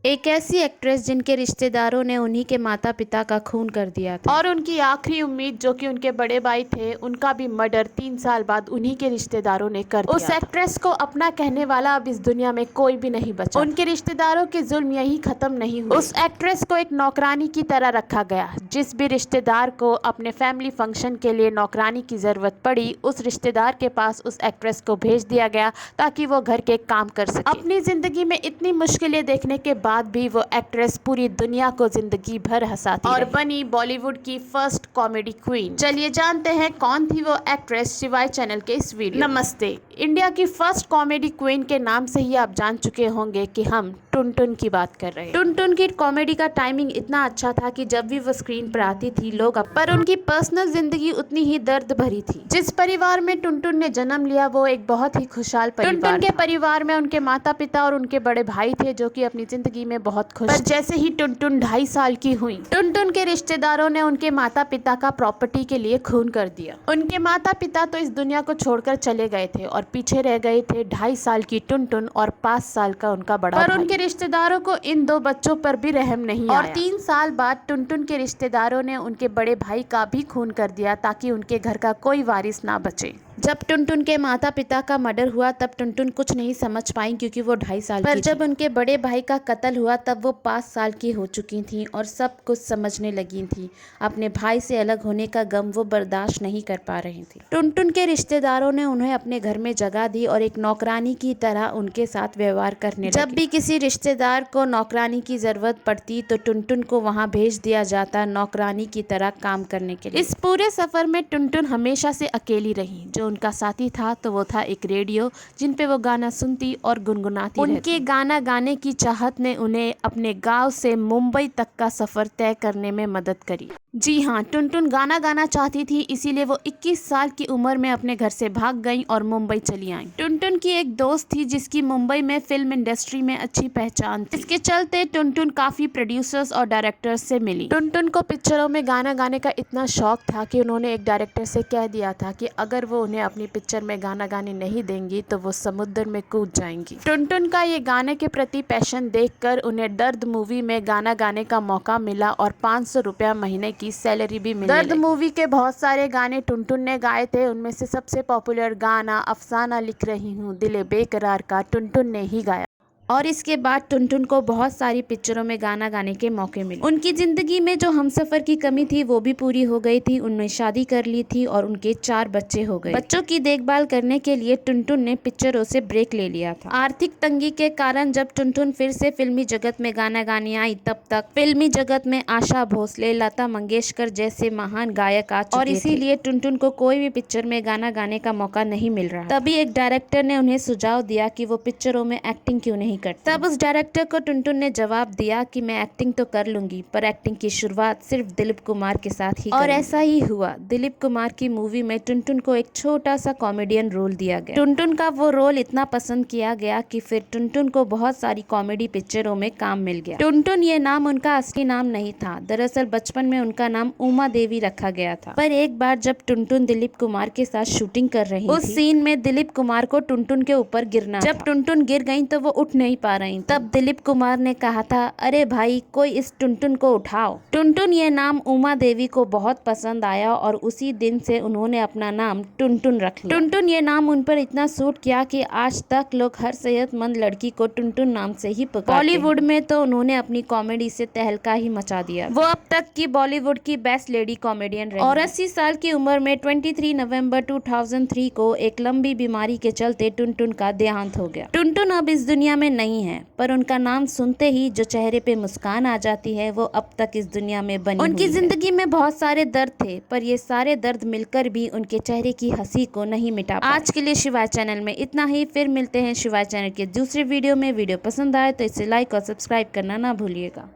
एक ऐसी एक्ट्रेस जिनके रिश्तेदारों ने उन्हीं के माता पिता का खून कर दिया था और उनकी आखिरी उम्मीद जो कि उनके बड़े भाई थे, उनका भी मर्डर 3 साल बाद उन्हीं के रिश्तेदारों ने कर दिया। उस एक्ट्रेस को अपना कहने वाला अब इस दुनिया में कोई भी नहीं बचा। उनके रिश्तेदारों के जुल्म यही खत्म नहीं हुए। उस एक्ट्रेस को एक नौकरानी की तरह रखा गया। जिस भी रिश्तेदार को अपने फैमिली फंक्शन के लिए नौकरानी की जरूरत पड़ी, उस रिश्तेदार के पास उस एक्ट्रेस को भेज दिया गया ताकि वो घर के काम कर सके। अपनी जिंदगी में इतनी मुश्किलें देखने के बाद भी वो एक्ट्रेस पूरी दुनिया को जिंदगी भर हंसाती और बनी बॉलीवुड की फर्स्ट कॉमेडी क्वीन। चलिए जानते हैं कौन थी वो एक्ट्रेस शिवाय चैनल के इस वीडियो। नमस्ते। इंडिया की फर्स्ट कॉमेडी क्वीन के नाम से ही आप जान चुके होंगे कि हम टुनटुन की बात कर रहे हैं। टुनटुन की कॉमेडी का टाइमिंग इतना अच्छा था कि जब भी वो स्क्रीन पर आती थी लोग पर उनकी पर्सनल जिंदगी उतनी ही दर्द भरी थी। जिस परिवार में टुनटुन ने जन्म लिया वो एक बहुत ही खुशहाल परिवार। टुनटुन के परिवार में उनके माता पिता और उनके बड़े भाई थे जो कि अपनी जिंदगी में बहुत खुश। पर जैसे ही टुनटुन 2.5 साल की हुई, टुनटुन के रिश्तेदारों ने उनके माता पिता का प्रॉपर्टी के लिए खून कर दिया। उनके माता पिता तो इस दुनिया को छोड़कर चले गए थे और पीछे रह गए थे 2.5 साल की टुनटुन और 5 साल का उनका बड़ा भाई। पर उनके रिश्तेदारों को इन 2 बच्चों पर भी रहम नहीं आया और 3 साल बाद टुनटुन के रिश्तेदारों ने उनके बड़े भाई का भी खून कर दिया ताकि उनके घर का कोई वारिस ना बचे। जब टुनटुन के माता पिता का मर्डर हुआ तब टुनटुन कुछ नहीं समझ पाई क्योंकि वो 2.5 साल की थी। पर जब उनके बड़े भाई का कत्ल हुआ तब वो 5 साल की हो चुकी थी और सब कुछ समझने लगी थी। अपने भाई से अलग होने का गम वो बर्दाश्त नहीं कर पा रही थी। टुनटुन के रिश्तेदारों ने उन्हें अपने घर में जगह दी और एक नौकरानी की तरह उनके साथ व्यवहार करने लगे। जब भी किसी रिश्तेदार को नौकरानी की जरूरत पड़ती तो टुनटुन को वहाँ भेज दिया जाता नौकरानी की तरह काम करने के लिए। इस पूरे सफर में टुनटुन हमेशा से अकेली रही। जो उनका साथी था तो वो था एक रेडियो जिन पे वो गाना सुनती और गुनगुनाती रहती। उनके गाना गाने की चाहत ने उन्हें अपने गांव से मुंबई तक का सफर तय करने में मदद करी। जी हाँ, टुनटुन गाना गाना चाहती थी, इसीलिए वो 21 साल की उम्र में अपने घर से भाग गई और मुंबई चली आई। टुनटुन की एक दोस्त थी जिसकी मुंबई में फिल्म इंडस्ट्री में अच्छी पहचान थी। इसके चलते टुनटुन काफी प्रोड्यूसर्स और डायरेक्टर्स से मिली। टुनटुन को पिक्चरों में गाना गाने का इतना शौक था कि उन्होंने एक डायरेक्टर से कह दिया था कि अगर वो उन्हें अपनी पिक्चर में गाना गाने नहीं देंगी तो वो समुद्र में कूद जाएंगी। टुनटुन का ये गाने के प्रति पैशन देखकर उन्हें दर्द मूवी में गाना गाने का मौका मिला और 500 रुपया महीने की सैलरी भी मिली। दर्द मूवी के बहुत सारे गाने टुनटुन ने गाए थे। उनमें से सबसे पॉपुलर गाना अफसाना लिख रही हूँ दिले बेकरार का टुनटुन ने ही गाया और इसके बाद टुनटुन को बहुत सारी पिक्चरों में गाना गाने के मौके मिले। उनकी जिंदगी में जो हमसफर की कमी थी वो भी पूरी हो गई थी। उन्होंने शादी कर ली थी और उनके 4 बच्चे हो गए। बच्चों की देखभाल करने के लिए टुनटुन ने पिक्चरों से ब्रेक ले लिया था। आर्थिक तंगी के कारण जब टुनटुन फिर से फिल्मी जगत में गाना गाने आई तब तक फिल्मी जगत में आशा भोसले, लता मंगेशकर जैसे महान गायक आ चुके और इसीलिए टुनटुन को कोई भी पिक्चर में गाना गाने का मौका नहीं मिल रहा। तभी एक डायरेक्टर ने उन्हें सुझाव दिया कि वो पिक्चरों में एक्टिंग क्यों नहीं। तब उस डायरेक्टर को टुनटुन ने जवाब दिया कि मैं एक्टिंग तो कर लूंगी पर एक्टिंग की शुरुआत सिर्फ दिलीप कुमार के साथ ही और ऐसा ही हुआ। दिलीप कुमार की मूवी में टुनटुन को एक छोटा सा कॉमेडियन रोल दिया गया। टुनटुन का वो रोल इतना पसंद किया गया कि फिर टुनटुन को बहुत सारी कॉमेडी पिक्चरों में काम मिल गया। टुनटुन ये नाम उनका असली नाम नहीं था। दरअसल बचपन में उनका नाम उमा देवी रखा गया था। पर एक बार जब टुनटुन दिलीप कुमार के साथ शूटिंग कर रही थी, उस सीन में दिलीप कुमार को टुनटुन के ऊपर गिरना। जब टुनटुन गिर गई तो वो उठ नहीं पा रही। तब दिलीप कुमार ने कहा था, अरे भाई कोई इस टुनटुन को उठाओ। टुनटुन ये नाम उमा देवी को बहुत पसंद आया और उसी दिन से उन्होंने अपना नाम टुनटुन रख लिया। टुनटुन ये नाम उन पर इतना सूट किया कि आज तक लोग हर सेहतमंद लड़की को टुनटुन नाम से ही पुकारते हैं। बॉलीवुड में तो उन्होंने अपनी कॉमेडी से तहलका ही मचा दिया। वो अब तक की बॉलीवुड की बेस्ट लेडी कॉमेडियन रही और 80 साल की उम्र में 23 नवंबर 2003 को एक लंबी बीमारी के चलते टुनटुन का देहांत हो गया। टुनटुन अब इस दुनिया में नहीं है पर उनका नाम सुनते ही जो चेहरे पे मुस्कान आ जाती है वो अब तक इस दुनिया में बनी उनकी जिंदगी में बहुत सारे दर्द थे पर ये सारे दर्द मिलकर भी उनके चेहरे की हंसी को नहीं मिटा पाए। आज के लिए शिवाय चैनल में इतना ही। फिर मिलते हैं शिवाय चैनल के दूसरे वीडियो में। वीडियो पसंद आए तो इसे लाइक और सब्सक्राइब करना ना भूलिएगा।